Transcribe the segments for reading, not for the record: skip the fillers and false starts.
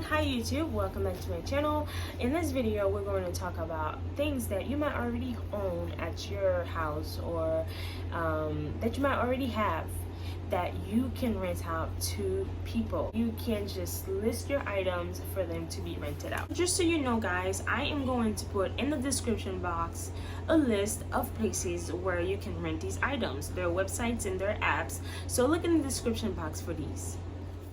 Hi YouTube, welcome back to my channel. In this video we're going to talk about things that you might already own at your house or that you might already have that you can rent out to people. You can just list your items for them to be rented out. Just so you know guys, I am going to put in the description box a list of places where you can rent these items, their websites and their apps, so look in the description box for these.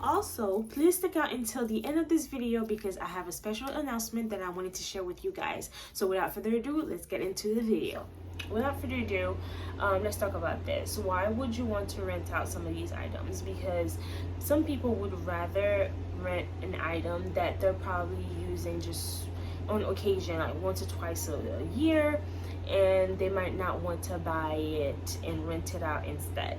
Also, please stick out until the end of this video because I have a special announcement that I wanted to share with you guys. So without further ado, let's get into the video. Without further ado, let's talk about this. Why would you want to rent out some of these items? Because some people would rather rent an item that they're probably using just on occasion, like once or twice a year, and they might not want to buy it and rent it out instead.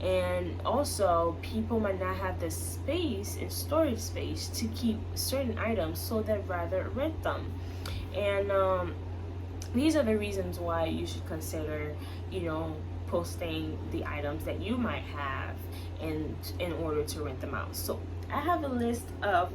And also, people might not have the space and storage space to keep certain items, so they'd rather rent them. And these are the reasons why you should consider, posting the items that you might have in order to rent them out. So I have a list of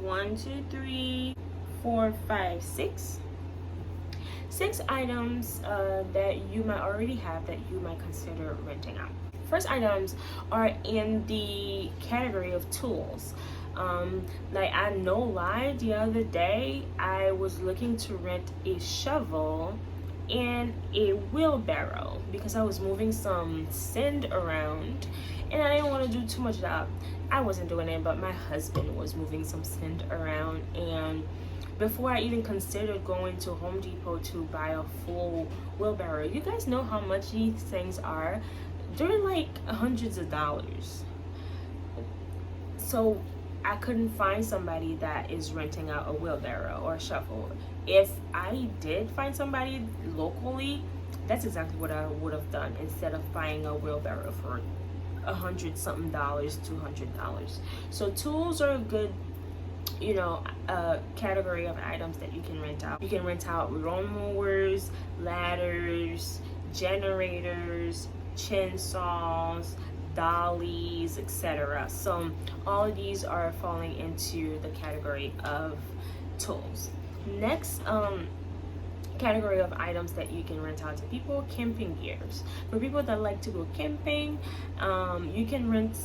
6 items that you might already have that you might consider renting out. First items are in the category of tools. Like, I no lie, the other day I was looking to rent a shovel and a wheelbarrow because I was moving some sand around and I didn't want to do too much job. I wasn't doing it, but my husband was moving some sand around, and before I even considered going to Home Depot to buy a full wheelbarrow, you guys know how much these things are? They're like hundreds of dollars. So I couldn't find somebody that is renting out a wheelbarrow or a shovel. If I did find somebody locally, that's exactly what I would have done instead of buying a wheelbarrow for $100-something, $200. So tools are a good category of items that you can rent out. You can rent out lawnmowers, ladders, generators, chainsaws, dollies, etc. So all of these are falling into the category of tools. Next category of items that you can rent out to people: camping gears. For people that like to go camping, you can rent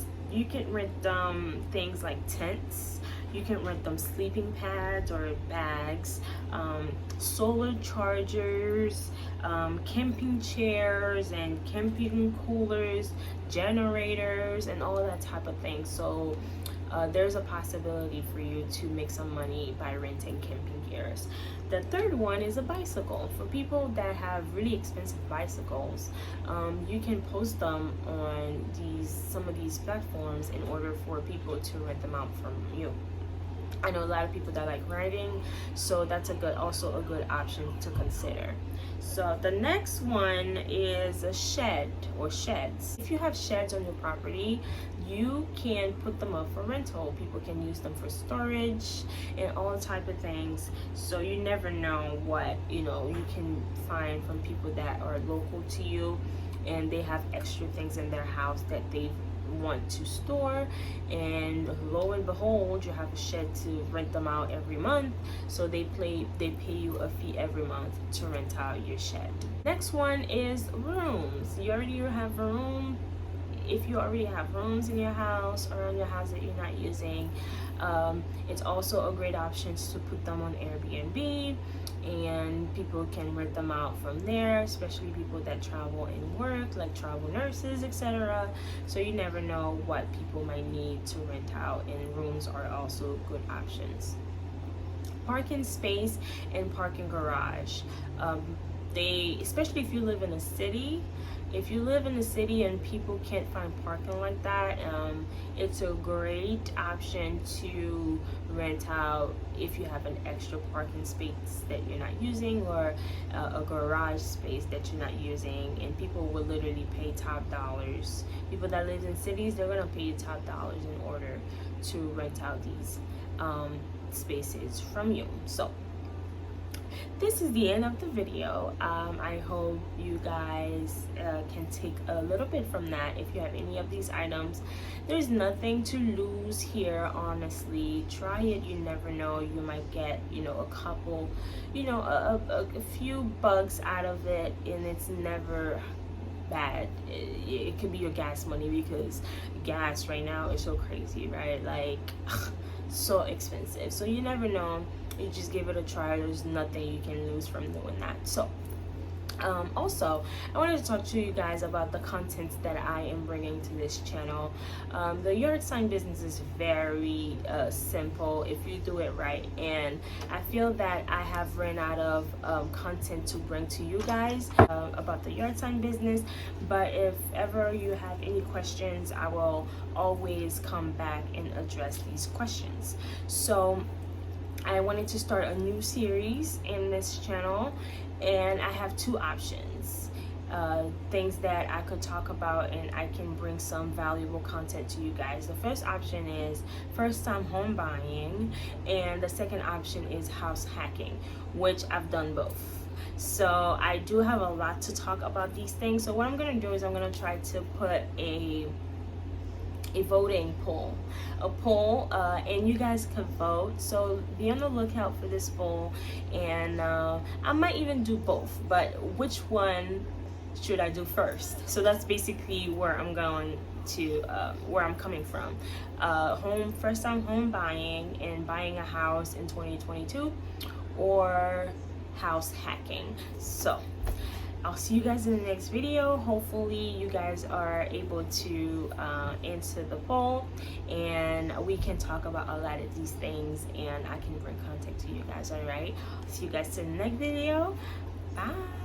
things like tents. You can rent them sleeping pads or bags, solar chargers, camping chairs and camping coolers, generators, and all of that type of thing. So there's a possibility for you to make some money by renting camping gears. The third one is a bicycle. For people that have really expensive bicycles, you can post them on some of these platforms in order for people to rent them out from you. I know a lot of people that like riding, so that's also a good option to consider. So the next one is a shed or sheds. If you have sheds on your property, you can put them up for rental. People can use them for storage and all type of things. So you never know what you can find from people that are local to you, and they have extra things in their house that they want to store, and lo and behold, you have a shed to rent them out every month. So they pay you a fee every month to rent out your shed. Next one is rooms. You already have a room. If you already have rooms in your house or in your house that you're not using, it's also a great option to put them on Airbnb, and people can rent them out from there, especially people that travel and work, like travel nurses, etc. So you never know what people might need to rent out, and rooms are also good options. Parking space and parking garage. Especially if you live in a city. If you live in the city and people can't find parking like that, it's a great option to rent out if you have an extra parking space that you're not using, or a garage space that you're not using, and people will literally pay top dollars. People that live in cities, they're gonna pay you top dollars in order to rent out these spaces from you. So this is the end of the video. I hope you guys can take a little bit from that. If you have any of these items, there's nothing to lose here, honestly. Try it, you never know. You might get, you know, a couple, you know, a few bucks out of it, and it's never bad. It could be your gas money, because gas right now is so crazy, right? Like so expensive. So you never know. You just give it a try. There's nothing you can lose from doing that. So also, I wanted to talk to you guys about the content that I am bringing to this channel. The yard sign business is very simple if you do it right, and I feel that I have run out of content to bring to you guys about the yard sign business. But if ever you have any questions, I will always come back and address these questions. So I wanted to start a new series in this channel, and I have two options. Things that I could talk about and I can bring some valuable content to you guys. The first option is first time home buying, and the second option is house hacking, which I've done both. So I do have a lot to talk about these things. So what I'm going to do is I'm going to try to put a voting poll, and you guys can vote. So be on the lookout for this poll, and I might even do both, but which one should I do first? So that's basically where I'm going to where I'm coming from. First time home buying and buying a house in 2022, or house hacking. So I'll see you guys in the next video. Hopefully you guys are able to answer the poll, and we can talk about a lot of these things, and I can bring content to you guys. All right, see you guys in the next video. Bye.